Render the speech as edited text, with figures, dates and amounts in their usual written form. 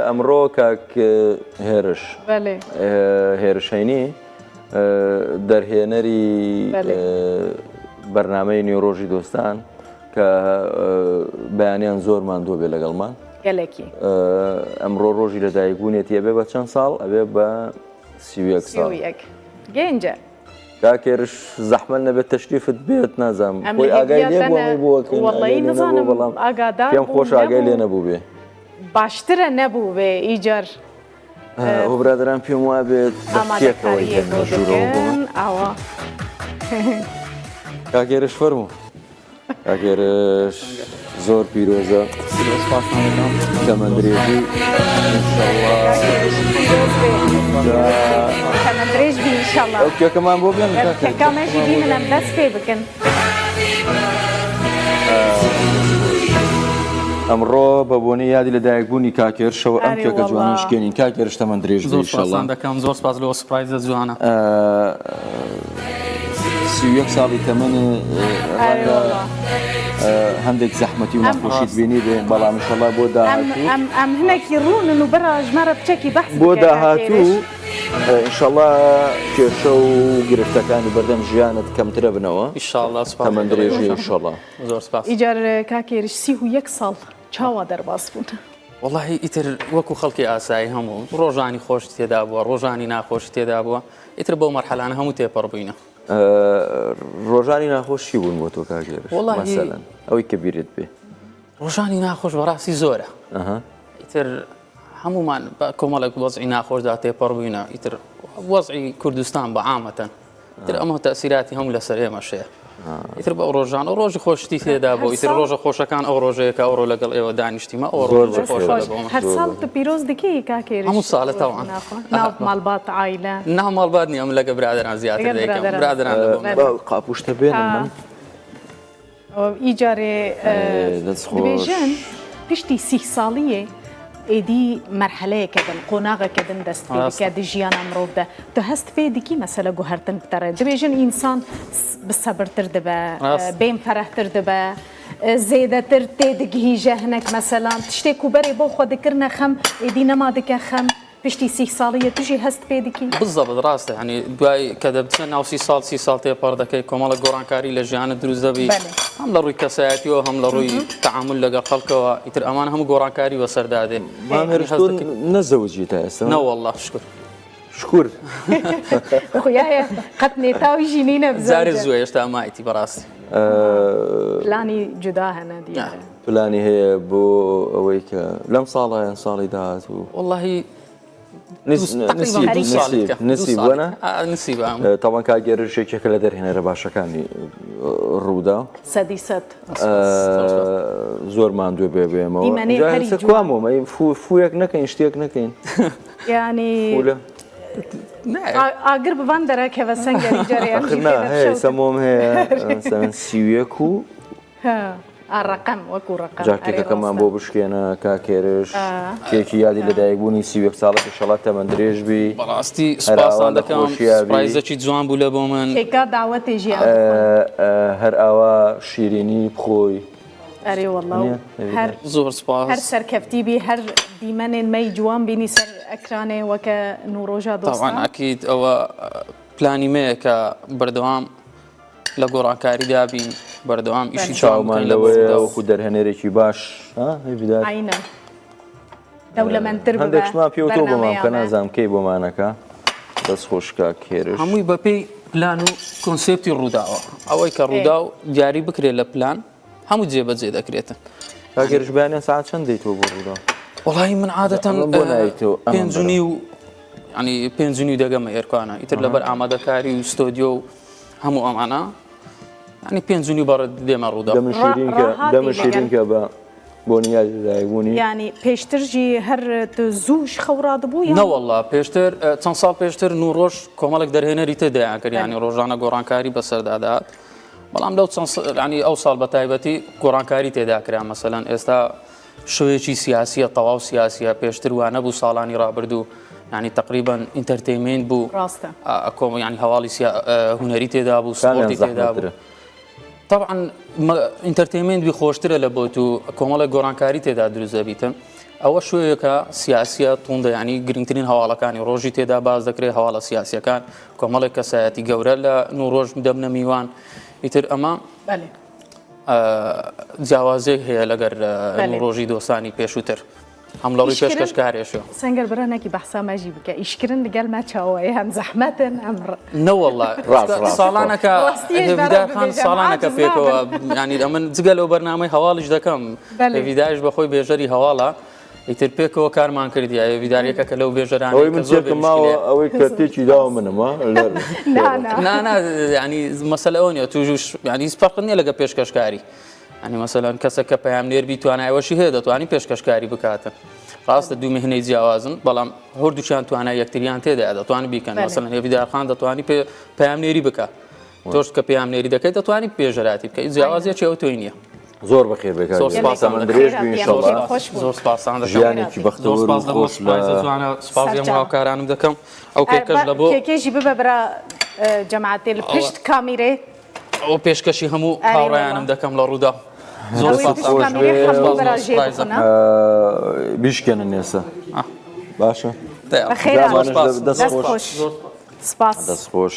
ئەمڕۆ کاک هێرش هێرشەینی دەرهێنەری بەرنامەی نیۆڕۆژی دۆستان کە بەیانیان زۆرمان دۆ بێ لەگەڵمان گەلێکی ئەمڕۆ ڕۆژی لەدایکبوونێتی ئەبێ بە چەند ساڵ ئەبێ بە 31 ساڵ گەنجە کاکێرش زەحمە نەبێت تەشریفت بێت نازانم خۆی ئاگای لێ بۆمی بووەکەین پێم خۆش ئاگای لێ نەبوو بێ باشترە نەبوو بێ ئیجار هۆ برادران پێم وا بێت بەکێکەوەی ژوورەوە بوومە ئاوە کاکێرش فەرموو کاکێرش زۆر پیرۆزە تەمەندرێژی تەمەندرێژ بی ئینشەڵڵا ئەو کێکەمان بۆ بێن کێکەمەژی بی منەم دەست پێ بکەن ئەمڕۆ بە بۆنەی یادی لەدایکبوونی کاکێرشەوە ئەم کێکە جوانە شکێنین کاکێرش تەمەندرێژ بی ئینشەڵڵا دەکەم زۆر سپاس لەوە سپرایزە جوانە 31 ساڵی تەمەنە هەندێک زەحمەتی و نەخۆشیت بینی بێ بەڵام ئینشەڵڵا بۆ داهاتوو ئەم هەنێکی ڕوونن و بەرە ژمارە بچەکی بەحث بۆ داهاتوو ئینشەڵڵا کێشە و گرفتەکانی بەردەم ژیانت کەمترە بنەوە ئینشەڵڵا تەمەندرێژی ئینشەڵڵا زۆر سپاس ئیجار کاکێرش 31 ساڵ چاوا دەرباس بوون وەڵاهی ئیتر وەکو خەڵکی ئاسایی هەموو ڕۆژانی خۆش تێدا بووە ڕۆژانی ناخۆش تێدا بووە ئیتر بەو مەرحەلانە هەموو تێپەڕ بووینە ڕۆژانی ناخۆشی بوون بۆ تۆ کاکێرش مەسەلەن ئەوەی کە بیرت بێ ڕۆژانی ناخۆش بەڕاستی زۆرە ئیتر هەمومان بە کۆمەڵێک وەزعی ناخۆشدا تێپەڕ بووینە ئیتر وەزعی کوردستان بە عامەتەن ئیتر ئەمە تەسیراتی هەموو لەسەر ئێمەشەیە ئیتر بە ڕۆژان و ڕۆژی خۆشتی تێدا بۆ ئیتر ڕۆژە خۆشەکان ئەو ڕۆژەیەکە ئەوڕۆ لەگەڵ ئێوە دانیشتیمە ئەو هەر ساڵ تو پیرۆز دکەی کاکێرش هەموو ساڵێتەوە ناو ماڵبات عایلە ناو ماڵبات نیە ئەم لەگە برادران زیاتر دەیکەم برادران قاپوشتە بێنم من ئیجارێ دەبێژن پشتی 30 ساڵیە ئێدی مەرحەلەیەکەدن قۆناغەکەدن دەست پێ بکە دی ژیانە مرۆڤدا تو هەست پێ دیکی مەسەلە گوهەرتن بتەڕێ دەبێژن ئینسان بسەبرتر دەبە بێم فەرەحتر دەبە زێدەتر تێدگهیژە هەنێک مەسەلان تشتێک و بەرێ بۆ خۆ دکردنە خەم ئێدی نەما دکە خەم پشتی 30 ساڵیە توژی هەست پێ دیکی بالضبط ڕاستە هەنی دوای کە دەبچە ناو 30 ساڵ تێپەڕ دەکەی کۆمەڵە گۆڕانکاری لە ژیانە دروست دەبی هەم لە ڕووی کەسایەتیەوە هەم لە ڕووی تعامل لەگەڵ خەڵکەوە ئیتر ئەمان هەموو گۆڕانکاری بەسەردادێ نەزەوجی تا ئێستا نەوەڵڵا شکر شکر خویایە قەت نێتاوی ژینینە زارێ زوێ هێشتا مایتی بەڕاستی پلانی جودا هەنە دیارە پلانی هەیە بۆ ئەوەی کە لەم ساڵیان ساڵی داهاتوو واللهی نسی بووە نسی تاوان کاگەرشێکێکە لە دەرهێنەرە باشەکانی ڕوودا سەدی سەد زۆرمان دوێ بێ بێمەوە کوامەوە فویەک نەکەین شتێک نەکەین ینی ئاگر ببان دەراکەوە سەنگەری جارێ سەمۆم هەیە سیویەک و ڕقم وەکو ڕقم جاکێکەکەمان بۆ بشکێنە کاکێرش کێکی یادی لەدایکبوونی 31 ساڵەکە شەڵات تەمەندرێژ بی بەڕاستی سوپاسان دەکەم پرایزێکی جوان بوو لە بۆ من کێکا داوەتی ژیان هەر ئاوا شیرینی بخۆی ئەرێ وەڵڵا زۆر سپاس هەر سەرکەفتی بی هەر دیمەنێن مەی جوان بینی سەر ئەکرانێ وەکە نوڕۆژە دۆستان ئەکید ئەوە پلانی مەیە کە بەردەوام لە گۆڕانکاریدا بین بەردەوام ئیشی چاومان لەوەیە وەکو دەرهێنەرێکی باش عینە دەوڵەمەندتر هەندێکشمان پێوتۆ بۆمان کە نازانم کەی بۆمانەکە دەست خۆشکا کێرش هەمووی بەپێی پلان و کۆنسێپتی ڕووداوە ئەوەی کە ڕوودا و دیاری بکرێت لە پلان هەموو جێبەجێ دەکرێتن کاگەرش بەیانیان ساعت چەند دەیتەوە بۆ ڕوودا وەڵی من عادەتەن پێنج و ینی 5 دەگەمە ئێرکانە ئیتر لەبەر ئامادەکاری و ستۆدیۆ و هەموو ئەمانە ینی 5 بەڕێ دێمە ڕوودا دەمە شیرینکە بە بۆنیای دایکبوونی ینی پێشترژی هەر زووش خەوڕادبوو نەوەڵڵا پێشتر چەند ساڵ پێشتر نوڕۆژ کۆمەڵێک دەرهێنەری تێدایان کرد ینی ڕۆژانە گۆڕانکاری بەسەردادات بەڵام لەو ینی ئەو ساڵ بە تایبەتی گۆڕانکاری تێداکرا مەسەلەن ئێستا شوەیەکی سیاسیە تەواو سیاسیە پێشتر وانە بوو ساڵانی ڕابردوو ینی تقریبا ئینتەرتەینمنت بوو ینی هەواڵی هونەری تێدا بوو سپۆرتی تێدا بوو طبعا ئینتەرتەینمنت بی خۆشترە لە بۆ تو کۆمەڵە گۆڕانکاری تێدا دروست دەبیتن ئەوە شوەیەکە سیاسیە توندە ینی گرنگترین هەواڵەکانی ڕۆژی تێدا باز دەکرێت هەواڵە سیاسیەکان کۆمەڵێک کەسایەتی گەورە لە نوڕۆژ دەبنە میوان ئیتر ئەمە جیاوازێک هەیە لەگەر ڕۆژی دۆستانی پێشووتر هەم لەڕووی پێشکەشکارێشە سەنگەر برانێکی بەحسا ماژی بکە ئیشکردن لەگەڵ ماچەوەی هەم زەحمەتن ئەم نەوەڵڵا ساڵانەکە هێڤیداخان ساڵانەکە پێکەوە ینی ئەمن جگە لەو بەرنامەی هەواڵش دەکەم هێڤیداش بەخۆی بێژەری هەواڵە ئیتر پێکەوە کارمان کردی هێڤیدارێکە کە لەو بێژەرانەوەی من ماوە ئەوەی کەتێکی داوە منەوە ینی مەسەلە ئەو نیە توش ینی سپەرق نییە لەگە پێشکەشکاری ینی مەسەلەن کەسێک کە پەیامنێر بی توانایەوەشی هەیە دەتوانی پێشکەشکاری بکاتن ڕاستە دوو میهنەی جیاوازن بەڵام هەردووچیان توانای یەکتریان تێدا دەتوانین بیکەن مەسەلەن هێڤیدارخان دەتوانی پەیامنێری بکات تۆش کە پەیامنێری دەکەیت دەتوانی پێژەراتی بکەیت جیاوازیەکی ئەو تۆی نییە زۆر بەخێر بێکار درێژ زۆر سپاسان ژیانێکی بەختەوەر و خۆش سپاس هاوکارانم دەکەم ئەو کێکەش لە بۆ کێکێژی ببە برا جەماعەتێ لە پشت کامیرێ ئەو پێشکەشی هەموو هاوڕێیانم دەکەم لە ڕوودا زۆر بیشکێنن ئێستا باشە دەست خۆش دەست خۆش